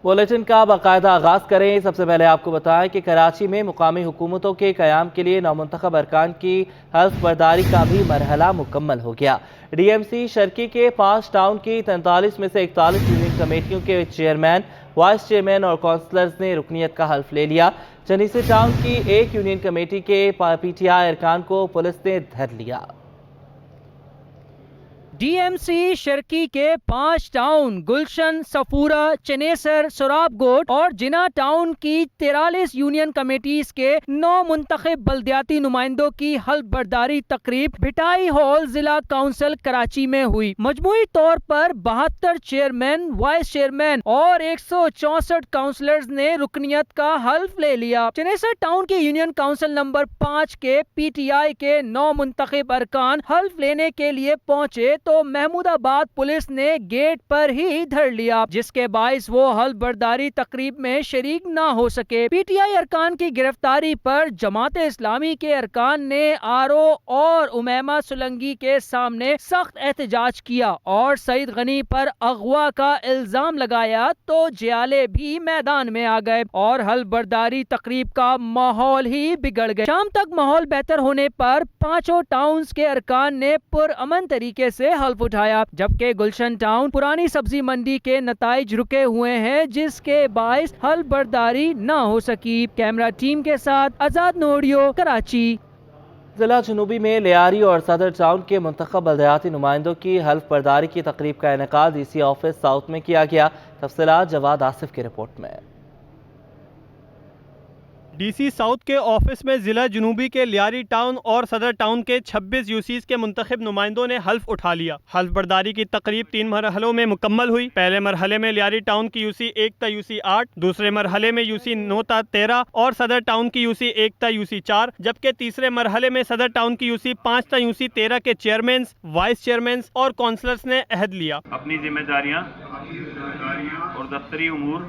Bulletin کا باقاعدہ آغاز کریں۔ سب سے پہلے آپ کو بتائیں کہ کراچی میں مقامی حکومتوں کے قیام کے لیے نومنتخب ارکان کی حلف برداری کا بھی مرحلہ مکمل ہو گیا۔ ڈی ایم سی شرکی کے 5 ٹاؤن کی 43 میں سے 41 یونین کمیٹیوں کے چیئرمین، وائس چیئرمین اور کونسلرز نے رکنیت کا حلف لے لیا۔ چنیسر ٹاؤن کی 1 یونین کمیٹی کے پی ٹی آئی ارکان کو پولیس نے دھر لیا۔ ڈی ایم سی شرکی کے 5 ٹاؤن گلشن، صفورہ، چنیسر، سراب گوٹ اور جنا ٹاؤن کی 43 یونین کمیٹیز کے 9 منتخب بلدیاتی نمائندوں کی حلف برداری تقریب بھٹائی ہال ضلع کونسل کراچی میں ہوئی۔ مجموعی طور پر 72 چیئرمین، وائس چیئرمین اور 164 کونسلرز نے رکنیت کا حلف لے لیا۔ چنیسر ٹاؤن کی یونین کونسل نمبر 5 کے پی ٹی آئی کے 9 منتخب ارکان حلف لینے کے لیے پہنچے تو محمود آباد پولیس نے گیٹ پر ہی دھر لیا، جس کے باعث وہ حلف برداری تقریب میں شریک نہ ہو سکے۔ پی ٹی آئی ارکان کی گرفتاری پر جماعت اسلامی کے ارکان نے آر او اور امیمہ سولنگی کے سامنے سخت احتجاج کیا اور سعید غنی پر اغوا کا الزام لگایا تو جیالے بھی میدان میں آ گئے اور حلف برداری تقریب کا ماحول ہی بگڑ گیا۔ شام تک ماحول بہتر ہونے پر 5 ٹاؤنز کے ارکان نے پرامن طریقے سے حلف اٹھایا، جبکہ گلشن ٹاؤن پرانی سبزی منڈی کے نتائج رکے ہوئے ہیں، جس کے باعث حلف برداری نہ ہو سکی۔ کیمرہ ٹیم کے ساتھ آزاد نوڑیو، کراچی۔ ضلع جنوبی میں لیاری اور صدر ٹاؤن کے منتخب بلدیاتی نمائندوں کی حلف برداری کی تقریب کا انعقاد ڈی سی آفس ساؤتھ میں کیا گیا۔ تفصیلات جواد آصف کی رپورٹ میں۔ ڈی سی ساؤتھ کے آفس میں ضلع جنوبی کے لیاری ٹاؤن اور صدر ٹاؤن کے 26 یو سیز کے منتخب نمائندوں نے حلف اٹھا لیا۔ حلف برداری کی تقریب 3 مرحلوں میں مکمل ہوئی۔ پہلے مرحلے میں لیاری ٹاؤن کی یو سی 1 تا یو سی 8، دوسرے مرحلے میں یو سی 9 تا 13 اور صدر ٹاؤن کی یو سی 1 تا یو سی 4، جبکہ تیسرے مرحلے میں صدر ٹاؤن کی یو سی 5 تا یو سی 13 کے چیئرمینز، وائس چیئرمینز اور کونسلرز نے عہد لیا۔ اپنی ذمہ داریاں اور دفتری امور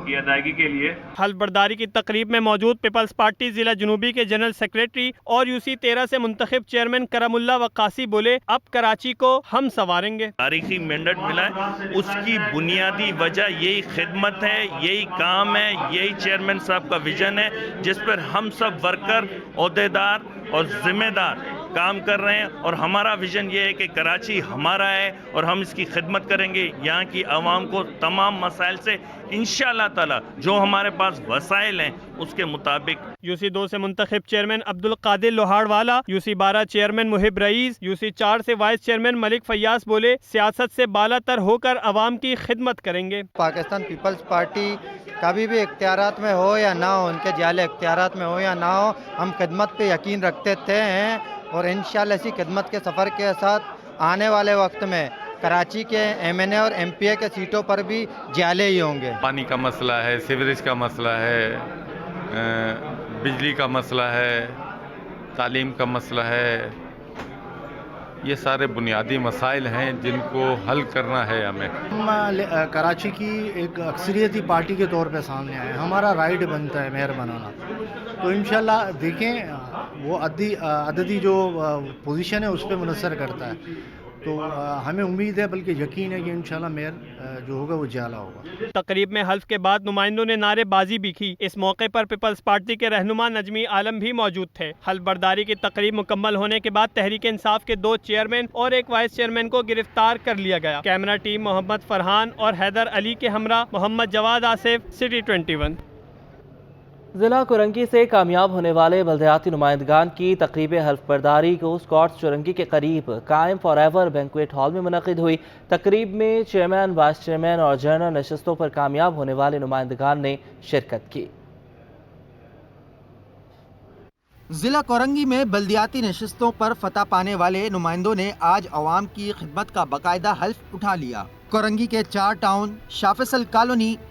کی ادائیگی کے لیے حلف برداری کی تقریب میں موجود پیپلز پارٹی ضلع جنوبی کے جنرل سیکریٹری اور یو سی 13 سے منتخب چیئرمین کرم اللہ وقاصی بولے، اب کراچی کو ہم سنواریں گے۔ تاریخی مینڈیٹ ملا ہے، اس کی بنیادی وجہ یہی خدمت ہے، یہی کام ہے، یہی چیئرمین صاحب کا ویژن ہے، جس پر ہم سب ورکر، عہدیدار اور ذمہ دار کام کر رہے ہیں، اور ہمارا ویژن یہ ہے کہ کراچی ہمارا ہے اور ہم اس کی خدمت کریں گے، یہاں کی عوام کو تمام مسائل سے انشاءاللہ تعالی جو ہمارے پاس وسائل ہیں اس کے مطابق۔ یو سی 2 سے منتخب چیئرمین عبد القادر لوہاڑ والا، یو سی 12 چیئرمین محب رئیس، یو سی 4 سے وائس چیئرمین ملک فیاض بولے، سیاست سے بالا تر ہو کر عوام کی خدمت کریں گے۔ پاکستان پیپلز پارٹی کبھی بھی اختیارات میں ہو یا نہ ہو، ان کے جعلی اختیارات میں ہو یا نہ ہو، ہم خدمت پہ یقین رکھتے تھے ہیں اور انشاءاللہ اسی خدمت کے سفر کے ساتھ آنے والے وقت میں کراچی کے ایم این اے اور ایم پی اے کے سیٹوں پر بھی جعلے ہی ہوں گے۔ پانی کا مسئلہ ہے، سیوریج کا مسئلہ ہے، بجلی کا مسئلہ ہے، تعلیم کا مسئلہ ہے، یہ سارے بنیادی مسائل ہیں جن کو حل کرنا ہے ہمیں۔ ہم کراچی کی ایک اکثریتی پارٹی کے طور پہ سامنے آئے، ہمارا رائٹ بنتا ہے میئر بنانا، تو انشاءاللہ دیکھیں وہ عددی جو پوزیشن ہے اس پہ منحصر کرتا ہے، تو ہمیں امید ہے بلکہ یقین ہے کہ انشاءاللہ میئر جو ہوگا وہ جعلی ہوگا۔ تقریب میں حلف کے بعد نمائندوں نے نعرے بازی بھی کی۔ اس موقع پر پیپلز پارٹی کے رہنما نجمی عالم بھی موجود تھے۔ حلف برداری کی تقریب مکمل ہونے کے بعد تحریک انصاف کے 2 چیئرمین اور 1 وائس چیئرمین کو گرفتار کر لیا گیا۔ کیمرہ ٹیم محمد فرحان اور حیدر علی کے ہمراہ محمد جواد آصف، سٹی 21۔ ضلع کرنگی سے کامیاب ہونے والے بلدیاتی نمائندگان کی تقریب حلف برداری کو اسکاٹس چورنگی کے قریب قائم فار ایور بینکویٹ ہال میں منعقد ہوئی۔ تقریب میں چیئرمین، وائس چیئرمین اور جنرل نشستوں پر کامیاب ہونے والے نمائندگان نے شرکت کی۔ ضلع کورنگی میں بلدیاتی نشستوں پر فتح پانے والے نمائندوں نے آج عوام کی خدمت کا باقاعدہ حلف اٹھا لیا۔ کورنگی کے 4 ٹاؤن، شاہ فیصل کالونی،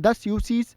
10 UCs,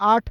8,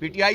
PTI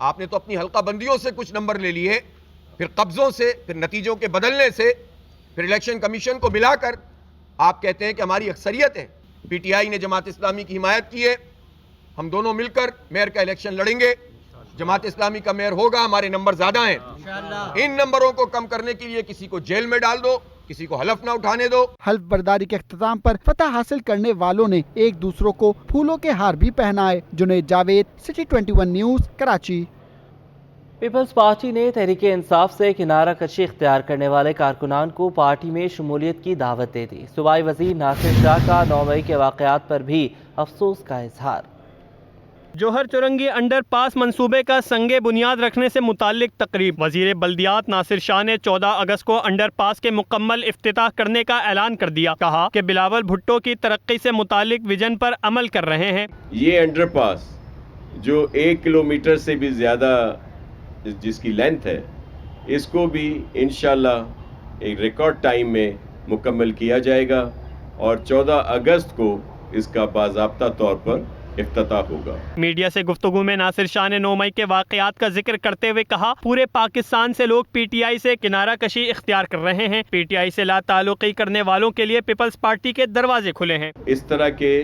آپ نے تو اپنی حلقہ بندیوں سے کچھ نمبر لے لیے، پھر قبضوں سے، پھر نتیجوں کے بدلنے سے، پھر الیکشن کمیشن کو ملا کر آپ کہتے ہیں کہ ہماری اکثریت ہے۔ پی ٹی آئی نے جماعت اسلامی کی حمایت کی ہے، ہم دونوں مل کر میئر کا الیکشن لڑیں گے، جماعت اسلامی کا میئر ہوگا، ہمارے نمبر زیادہ ہیں۔ ان نمبروں کو کم کرنے کے لیے کسی کو جیل میں ڈال دو، کسی کو حلف نہ اٹھانے دو۔ حلف برداری کے اختتام پر فتح حاصل کرنے والوں نے ایک دوسروں کو پھولوں کے ہار بھی پہنائے۔ Junaid Javed, City 21 News, Karachi. Peoples Party نے تحریک انصاف سے کنارہ کشی اختیار کرنے والے کارکنان کو پارٹی میں شمولیت کی دعوت دے دی۔ صوبائی وزیر ناصر شاہ کا 9 مئی کے واقعات پر بھی افسوس کا اظہار۔ جوہر چورنگی انڈر پاس منصوبے کا سنگ بنیاد رکھنے سے متعلق تقریب۔ وزیر بلدیات ناصر شاہ نے 14 اگست کو انڈر پاس کے مکمل افتتاح کرنے کا اعلان کر دیا۔ کہا کہ بلاول بھٹو کی ترقی سے متعلق ویژن پر عمل کر رہے ہیں۔ یہ انڈر پاس جو 1 کلومیٹر سے بھی زیادہ جس کی لینتھ ہے، اس کو بھی انشاءاللہ ایک ریکارڈ ٹائم میں مکمل کیا جائے گا اور 14 اگست کو اس کا باضابطہ طور پر افتتاح ہوگا۔ میڈیا سے گفتگو میں ناصر شاہ نے 9 مئی کے واقعات کا ذکر کرتے ہوئے کہا، پورے پاکستان سے لوگ پی ٹی آئی سے کنارہ کشی اختیار کر رہے ہیں۔ پی ٹی آئی سے لا تعلقی کرنے والوں کے لیے پیپلز پارٹی کے دروازے کھلے ہیں۔ اس طرح کے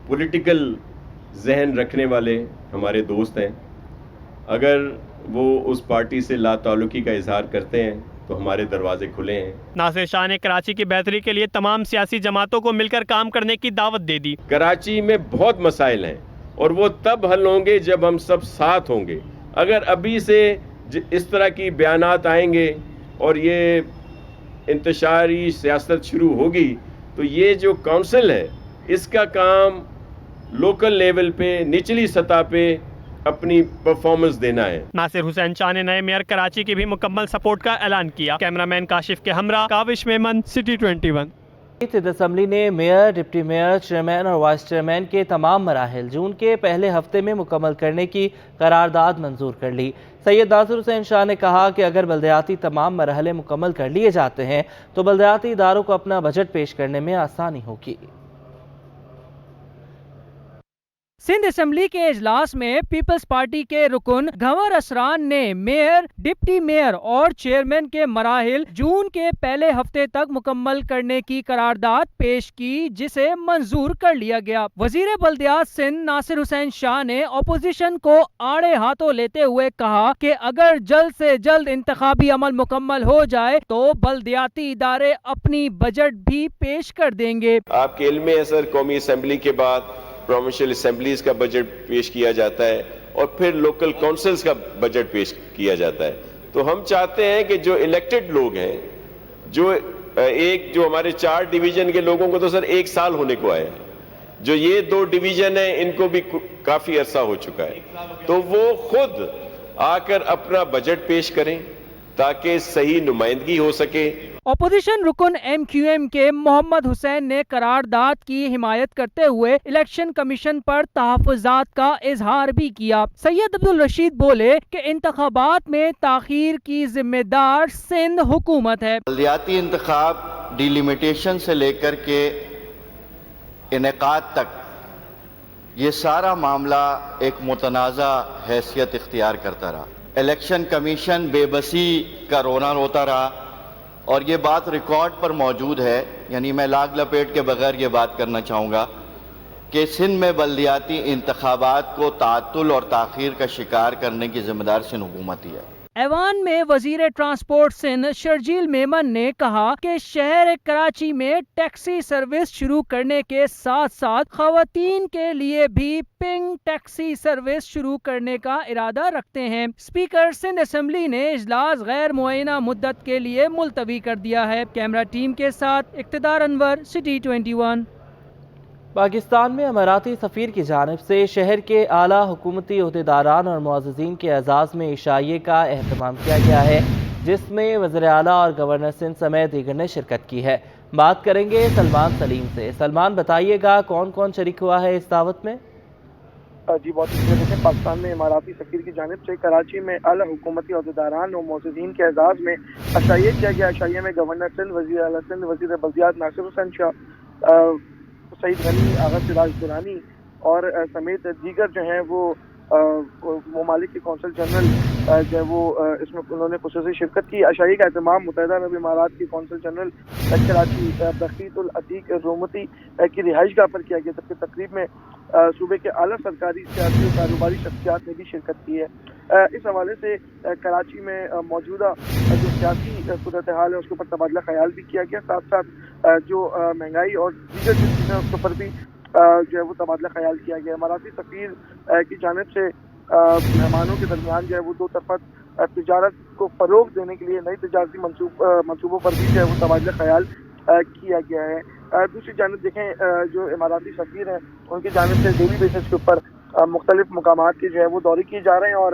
پولیٹیکل ذہن رکھنے والے ہمارے دوست ہیں، اگر وہ اس پارٹی سے لا تعلقی کا اظہار کرتے ہیں تو ہمارے دروازے کھلے ہیں۔ ناصر شاہ نے کراچی کی بہتری کے لیے تمام سیاسی جماعتوں کو مل کر کام کرنے کی دعوت دے دی۔ کراچی میں بہت مسائل ہیں اور وہ تب حل ہوں گے جب ہم سب ساتھ ہوں گے۔ اگر ابھی سے اس طرح کی بیانات آئیں گے اور یہ انتشاری سیاست شروع ہوگی تو یہ جو کونسل ہے اس کا کام لوکل لیول پہ، نچلی سطح پہ اپنی پرفارمنس دینا ہے۔ ناصر حسین شاہ نے نئے میئر کراچی کی بھی مکمل سپورٹ کا اعلان کیا۔ کیمرامین کاشف کے ہمراہ کاوش میمن، سٹی 21۔ صدر اسمبلی نے میئر، ڈپٹی میئر، چیئرمین اور وائس چیئرمین کے تمام مراحل جون کے پہلے ہفتے میں مکمل کرنے کی قرارداد منظور کر لی۔ سید ناصر حسین شاہ نے کہا کہ اگر بلدیاتی تمام مرحلے مکمل کر لیے جاتے ہیں تو بلدیاتی اداروں کو اپنا بجٹ پیش کرنے میں آسانی ہوگی۔ سندھ اسمبلی کے اجلاس میں پیپلز پارٹی کے رکن گھنور اسران نے میئر، ڈپٹی میئر اور چیئرمین کے مراحل جون کے پہلے ہفتے تک مکمل کرنے کی قرارداد پیش کی، جسے منظور کر لیا گیا۔ وزیر بلدیات سندھ ناصر حسین شاہ نے اپوزیشن کو آڑے ہاتھوں لیتے ہوئے کہا کہ اگر جلد سے جلد انتخابی عمل مکمل ہو جائے تو بلدیاتی ادارے اپنی بجٹ بھی پیش کر دیں گے۔ آپ کے علم میں ہے سر، قومی اسمبلی کے بعد پروونشل اسمبلیز کا بجٹ پیش کیا جاتا ہے اور پھر لوکل کونسلز کا بجٹ پیش کیا جاتا ہے۔ تو ہم چاہتے ہیں کہ جو الیکٹڈ لوگ ہیں، جو ہمارے 4 ڈویژن کے لوگوں کو تو سر 1 سال ہونے کو آئے ہیں، جو یہ 2 ڈویژن ہیں ان کو بھی کافی عرصہ ہو چکا ہے، تو وہ خود آ کر اپنا بجٹ پیش کریں تاکہ صحیح نمائندگی ہو سکے۔ اپوزیشن رکن ایم کیو ایم کے محمد حسین نے قرارداد کی حمایت کرتے ہوئے الیکشن کمیشن پر تحفظات کا اظہار بھی کیا۔ سید عبدالرشید بولے کہ انتخابات میں تاخیر کی ذمہ دار سندھ حکومت ہے۔ بلدیاتی انتخاب ڈیلیمیٹیشن سے لے کر کے انعقاد تک یہ سارا معاملہ ایک متنازع حیثیت اختیار کرتا رہا۔ الیکشن کمیشن بے بسی کا رونا روتا رہا اور یہ بات ریکارڈ پر موجود ہے، یعنی میں لاگ لپیٹ کے بغیر یہ بات کرنا چاہوں گا کہ سندھ میں بلدیاتی انتخابات کو تعطل اور تاخیر کا شکار کرنے کی ذمہ دار سندھ حکومت ہی ہے۔ ایوان میں وزیر ٹرانسپورٹ سندھ شرجیل میمن نے کہا کہ شہر کراچی میں ٹیکسی سروس شروع کرنے کے ساتھ ساتھ خواتین کے لیے بھی پنک ٹیکسی سروس شروع کرنے کا ارادہ رکھتے ہیں۔ اسپیکر سندھ اسمبلی نے اجلاس غیر معینہ مدت کے لیے ملتوی کر دیا ہے۔ کیمرہ ٹیم کے ساتھ اقتدار انور، سٹی 21۔ پاکستان میں اماراتی سفیر کی جانب سے شہر کے اعلیٰ حکومتی عہدیداران اور معززین کے اعزاز میں عشائیے کا اہتمام کیا گیا ہے، جس میں وزیر اعلیٰ اور گورنر سندھ سمیت دیگر نے شرکت کی ہے۔ بات کریں گے سلمان سلیم سے۔ سلمان، بتائیے گا کون کون شریک ہوا ہے اس دعوت میں؟ جی بہت شکریہ۔ پاکستان میں اماراتی سفیر کی جانب سے کراچی میں اعلیٰ حکومتی عہدیداران اور معززین کے اعزاز میں عشائیہ کیا گیا۔ عشائیے میں گورنر سندھ، وزیر اعلیٰ سندھ، وزیر بلدیات ناصر حسین شاہ، سعید غنی، آغا سراج درانی اور سمیت دیگر جو ہیں وہ ممالک کے کونسل جنرل جو ہے وہ اس میں انہوں نے خصوصی شرکت کی. عشائیے کا اہتمام متحدہ عرب امارات کے کونسل جنرل کراچی بخیت العتیق رومتی کی رہائش گاہ پر کیا گیا، جبکہ تقریب میں صوبے کے اعلیٰ سرکاری سیاسی اور کاروباری شخصیات نے بھی شرکت کی ہے. اس حوالے سے کراچی میں موجودہ جو سیاسی صورتحال ہے اس کے اوپر تبادلہ خیال بھی کیا گیا، ساتھ ساتھ جو مہنگائی اور دیگر جو چیزیں اس کے اوپر بھی جو ہے وہ تبادلہ خیال کیا گیا. اماراتی سفیر کی جانب سے مہمانوں کے درمیان جو ہے وہ دو طرفہ تجارت کو فروغ دینے کے لیے نئی تجارتی منصوبوں پر بھی جو ہے وہ تبادلہ خیال کیا گیا ہے. دوسری جانب دیکھیں جو اماراتی سفیر ہیں ان کی جانب سے ڈیلی بیسس کے اوپر مختلف مقامات کے جو ہے وہ دورے کیے جا رہے ہیں، اور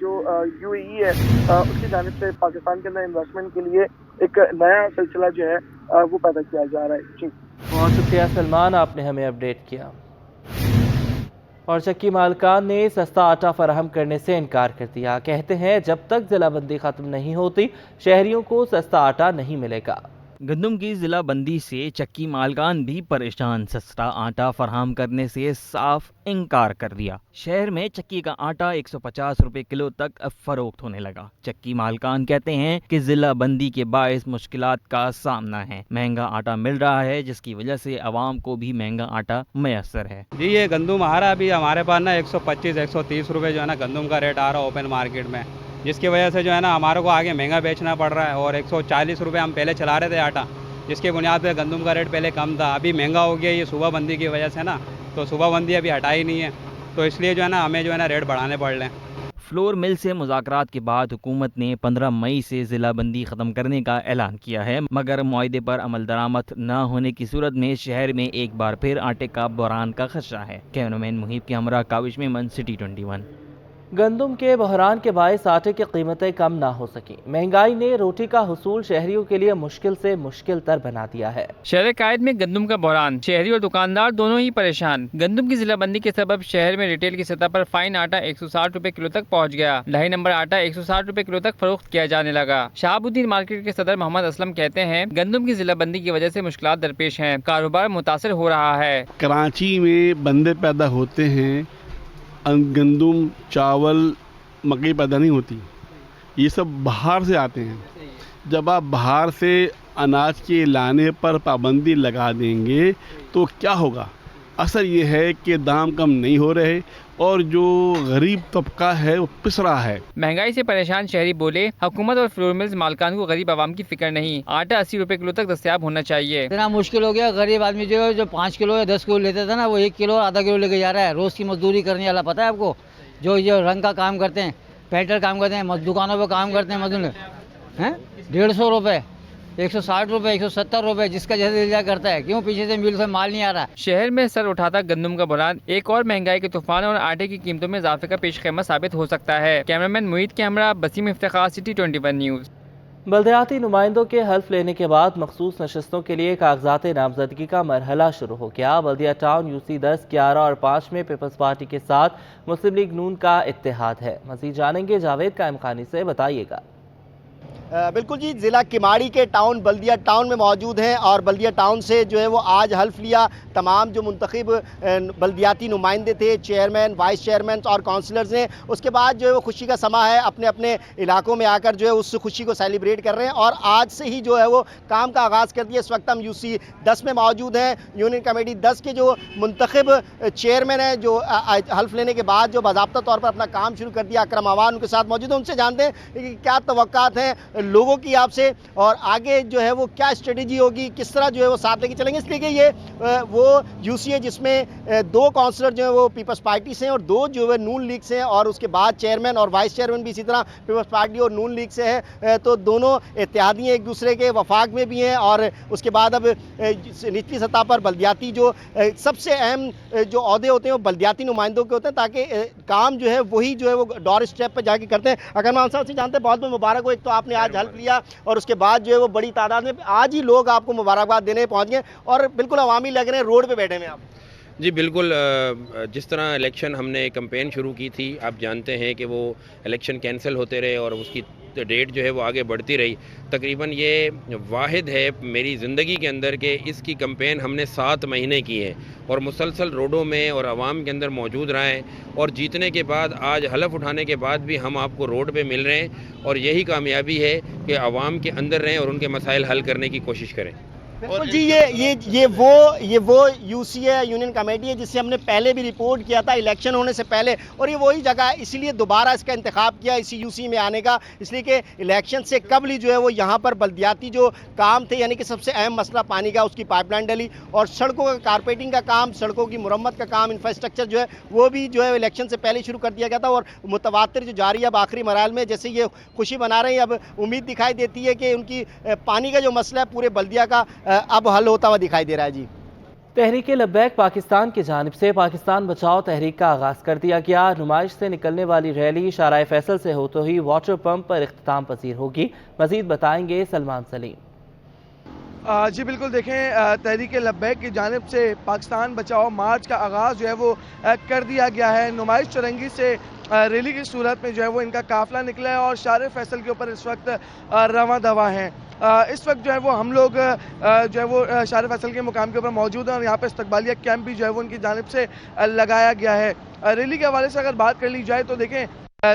جو یو اے ای ہے اس کی جانب سے پاکستان کے اندر انویسٹمنٹ کے لیے ایک نیا سلسلہ جو ہے وہ پیدا کیا جا رہا ہے. جی بہت شکریہ سلمان، آپ نے ہمیں اپڈیٹ کیا. اور چکی مالکان نے سستا آٹا فراہم کرنے سے انکار کر دیا. کہتے ہیں جب تک ضلع بندی ختم نہیں ہوتی شہریوں کو سستا آٹا نہیں ملے گا. گندم کی ضلع بندی سے چکی مالکان بھی پریشان. سستا آٹا فراہم کرنے سے صاف انکار کر دیا. شہر میں چکی کا آٹا 150 روپے کلو تک فروخت ہونے لگا. چکی مالکان کہتے ہیں کہ ضلع بندی کے باعث مشکلات کا سامنا ہے. مہنگا آٹا مل رہا ہے جس کی وجہ سے عوام کو بھی مہنگا آٹا میسر ہے. جی یہ گندم آ رہا ہے ابھی ہمارے پاس نا 125-130 روپے جو ہے نا گندم کا ریٹ آ رہا ہے اوپن مارکیٹ میں، جس کی وجہ سے جو ہے نا ہمارے کو آگے مہنگا بیچنا پڑ رہا ہے. اور 140 روپے ہم پہلے چلا رہے تھے آٹا، جس کے بنیاد پہ گندم کا ریٹ پہلے کم تھا، ابھی مہنگا ہو گیا یہ صوبہ بندی کی وجہ سے نا. تو صوبہ بندی ابھی ہٹائی نہیں ہے تو اس لیے جو ہے نا ہمیں جو ہے نا ریٹ بڑھانے پڑ رہے ہیں. فلور مل سے مذاکرات کے بعد حکومت نے 15 مئی سے ضلع بندی ختم کرنے کا اعلان کیا ہے، مگر معاہدے پر عمل درآمد نہ ہونے کی صورت میں شہر میں ایک بار پھر آٹے کا بحران کا خدشہ ہے. کیمرامین محیب کے ہمراہ کاوش میمن، سٹی 21. گندم کے بحران کے باعث آٹے کی قیمتیں کم نہ ہو سکیں. مہنگائی نے روٹی کا حصول شہریوں کے لیے مشکل سے مشکل تر بنا دیا ہے. شہر قائد میں گندم کا بحران، شہری اور دکاندار دونوں ہی پریشان. گندم کی ضلع بندی کے سبب شہر میں ریٹیل کی سطح پر فائن آٹا 160 روپے کلو تک پہنچ گیا. لائی نمبر آٹا 160 روپے کلو تک فروخت کیا جانے لگا. شہاب الدین مارکیٹ کے صدر محمد اسلم کہتے ہیں گندم کی ضلع بندی کی وجہ سے مشکلات درپیش ہیں، کاروبار متاثر ہو رہا ہے. کراچی میں بندے پیدا ہوتے ہیں، گندم، چاول، مکئی پیدا نہیں ہوتی، یہ سب باہر سے آتے ہیں. جب آپ باہر سے اناج کے لانے پر پابندی لگا دیں گے تو کیا ہوگا؟ اثر یہ ہے کہ دام کم نہیں ہو رہے اور جو غریب طبقہ ہے وہ پس رہا ہے. مہنگائی سے پریشان شہری بولے حکومت اور فلور ملز مالکان کو غریب عوام کی فکر نہیں. آٹا 80 روپے کلو تک دستیاب ہونا چاہیے. اتنا مشکل ہو گیا، غریب آدمی جو 5 کلو یا 10 کلو لیتا تھا نا وہ 1 کلو اور آدھا کلو لے کے جا رہا ہے. روز کی مزدوری کرنے والا پتہ ہے آپ کو، جو رنگ کا کام کرتے ہیں، پیٹر کام کرتے ہیں، دکانوں پہ کام کرتے ہیں، مزدور ہیں 150 روپے، 160 روپے، 170 روپے، جس کا جیسے دل کرتا ہے. کیوں؟ پیچھے سے میل سے مال نہیں آ رہا. شہر میں سر اٹھاتا گندم کا بحران ایک اور مہنگائی کے طوفان اور آٹے کی قیمتوں میں اضافے کا پیش خیمہ ثابت ہو سکتا ہے. کیمرامین محیط کے ہمراہ بسیم افتخار، سٹی 21 نیوز. بلدیاتی نمائندوں کے حلف لینے کے بعد مخصوص نشستوں کے لیے کاغذات نامزدگی کا مرحلہ شروع ہو گیا. بلدیہ ٹاؤن UC 10, 11 اور 5 میں پیپلز پارٹی کے ساتھ مسلم لیگ نون کا اتحاد ہے. مزید جانیں گے جاوید قائم خانی سے، بتائیے گا. بالکل جی، ضلع کماڑی کے ٹاؤن بلدیہ ٹاؤن میں موجود ہیں اور بلدیہ ٹاؤن سے جو ہے وہ آج حلف لیا تمام جو منتخب بلدیاتی نمائندے تھے، چیئرمین، وائس چیئرمین اور کونسلرز نے. اس کے بعد جو ہے وہ خوشی کا سما ہے، اپنے اپنے علاقوں میں آ کر جو ہے اس خوشی کو سیلیبریٹ کر رہے ہیں اور آج سے ہی جو ہے وہ کام کا آغاز کر دیا. اس وقت ہم UC 10 میں موجود ہیں. یونین کمیٹی 10 کے جو منتخب چیئرمین ہیں جو حلف لینے کے بعد جو باضابطہ طور پر اپنا کام شروع کر دیا، اکرم آوان ان کے ساتھ موجود ہیں. ان سے جانتے ہیں کہ کیا توقعات ہیں لوگوں کی آپ سے اور آگے جو ہے وہ کیا اسٹریٹجی ہوگی، کس طرح جو ہے وہ ساتھ لے کے چلیں گے. اس لیے کہ یہ وہ UC ہے جس میں 2 کونسلر جو ہیں وہ پیپلز پارٹی سے ہیں اور 2 جو ہے نون لیگ سے ہیں اور اس کے بعد چیئرمین اور وائس چیئرمین بھی اسی طرح پیپلز پارٹی اور نون لیگ سے ہے. تو دونوں اتحادی ایک دوسرے کے وفاق میں بھی ہیں اور اس کے بعد اب نچلی سطح پر بلدیاتی جو سب سے اہم جو عہدے ہوتے ہیں وہ بلدیاتی نمائندوں کے ہوتے ہیں تاکہ کام جو ہے وہی جو ہے وہ ڈور اسٹیپ پہ جا کے کرتے ہیں. اکرم آوان صاحب سے جانتے ہیں بہت بہت مبارک ہو. ایک تو آپ نے آج حلف لیا اور اس کے بعد جو ہے وہ بڑی تعداد میں آج ہی لوگ آپ کو مبارکباد دینے پہنچ گئے اور بالکل عوامی لگ رہے ہیں، روڈ پہ بیٹھے ہوئے آپ. جی بالکل، جس طرح الیکشن ہم نے کمپین شروع کی تھی، آپ جانتے ہیں کہ وہ الیکشن کینسل ہوتے رہے اور اس کی ڈیٹ جو ہے وہ آگے بڑھتی رہی. تقریباً یہ واحد ہے میری زندگی کے اندر کہ اس کی کمپین ہم نے 7 مہینے کی ہے اور مسلسل روڈوں میں اور عوام کے اندر موجود رہے ہیں, اور جیتنے کے بعد آج حلف اٹھانے کے بعد بھی ہم آپ کو روڈ پہ مل رہے ہیں, اور یہی کامیابی ہے کہ عوام کے اندر رہیں اور ان کے مسائل حل کرنے کی کوشش کریں. بالکل جی, یہ وہ یو سی ہے, یونین کمیٹی ہے, جس سے ہم نے پہلے بھی رپورٹ کیا تھا الیکشن ہونے سے پہلے, اور یہ وہی جگہ ہے, اسی لیے دوبارہ اس کا انتخاب کیا اسی یو سی میں آنے کا, اس لیے کہ الیکشن سے قبل ہی جو ہے وہ یہاں پر بلدیاتی جو کام تھے, یعنی کہ سب سے اہم مسئلہ پانی کا, اس کی پائپ لائن ڈلی, اور سڑکوں کا کارپیٹنگ کا کام, سڑکوں کی مرمت کا کام, انفراسٹرکچر جو ہے وہ بھی جو ہے الیکشن سے پہلے شروع کر دیا گیا تھا, اور متواتر جو جاری ہے اب آخری مراحل میں, جیسے یہ خوشی منا رہے ہیں, اب امید دکھائی دیتی ہے کہ ان کی پانی کا جو مسئلہ ہے پورے بلدیہ کا اب حل ہوتا ہوا دکھائی دے رہا ہے. جی, تحریک لبیک پاکستان کی جانب سے پاکستان بچاؤ تحریک کا آغاز کر دیا گیا. نمائش سے نکلنے والی ریلی شارع فیصل سے ہوتے ہی واٹر پمپ پر اختتام پذیر ہوگی. مزید بتائیں گے سلمان سلیم. جی بالکل, دیکھیں تحریک لبیک کی جانب سے پاکستان بچاؤ مارچ کا آغاز جو ہے وہ کر دیا گیا ہے. نمائش چرنگی سے ریلی کی صورت میں جو ہے وہ ان کا قافلہ نکلا ہے, اور شارع فیصل کے اوپر اس وقت رواں دواں ہیں. اس وقت جو ہے وہ ہم لوگ جو ہے وہ شارع فیصل کے مقام کے اوپر موجود ہیں, اور یہاں پہ استقبالیہ کیمپ بھی جو ہے وہ ان کی جانب سے لگایا گیا ہے. ریلی کے حوالے سے اگر بات کر لی جائے تو دیکھیں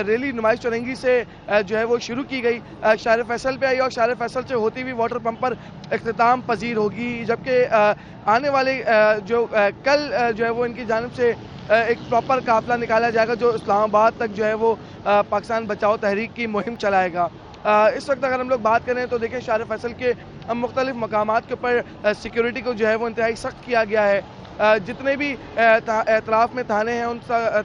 ریلی نمائش چرنگی سے جو ہے وہ شروع کی گئی, شارع فیصل پہ آئی, اور شارع فیصل سے ہوتی ہوئی واٹر پمپ پر اختتام پذیر ہوگی, جبکہ آنے والے جو کل جو ہے وہ ان کی جانب سے ایک پراپر قافلہ نکالا جائے گا جو اسلام آباد تک جو ہے وہ پاکستان بچاؤ تحریک کی مہم چلائے گا. اس وقت اگر ہم لوگ بات کریں تو دیکھیں شارع فیصل کے مختلف مقامات کے اوپر سیکیورٹی کو جو ہے وہ انتہائی سخت کیا گیا ہے. جتنے بھی اطراف میں تھانے ہیں ان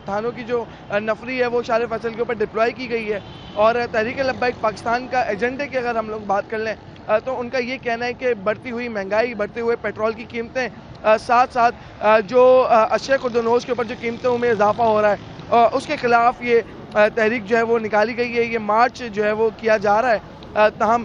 تھانوں کی جو نفری ہے وہ شارع فیصل کے اوپر ڈپلوائی کی گئی ہے, اور تحریک لبیک پاکستان کا ایجنڈے کی اگر ہم لوگ بات کر لیں تو ان کا یہ کہنا ہے کہ بڑھتی ہوئی مہنگائی, بڑھتے ہوئے پیٹرول کی قیمتیں, ساتھ ساتھ جو اشیاء خردنوش کے اوپر جو قیمتوں میں اضافہ ہو رہا ہے, اس کے خلاف یہ تحریک جو ہے وہ نکالی گئی ہے. یہ مارچ جو ہے وہ کیا جا رہا ہے. تاہم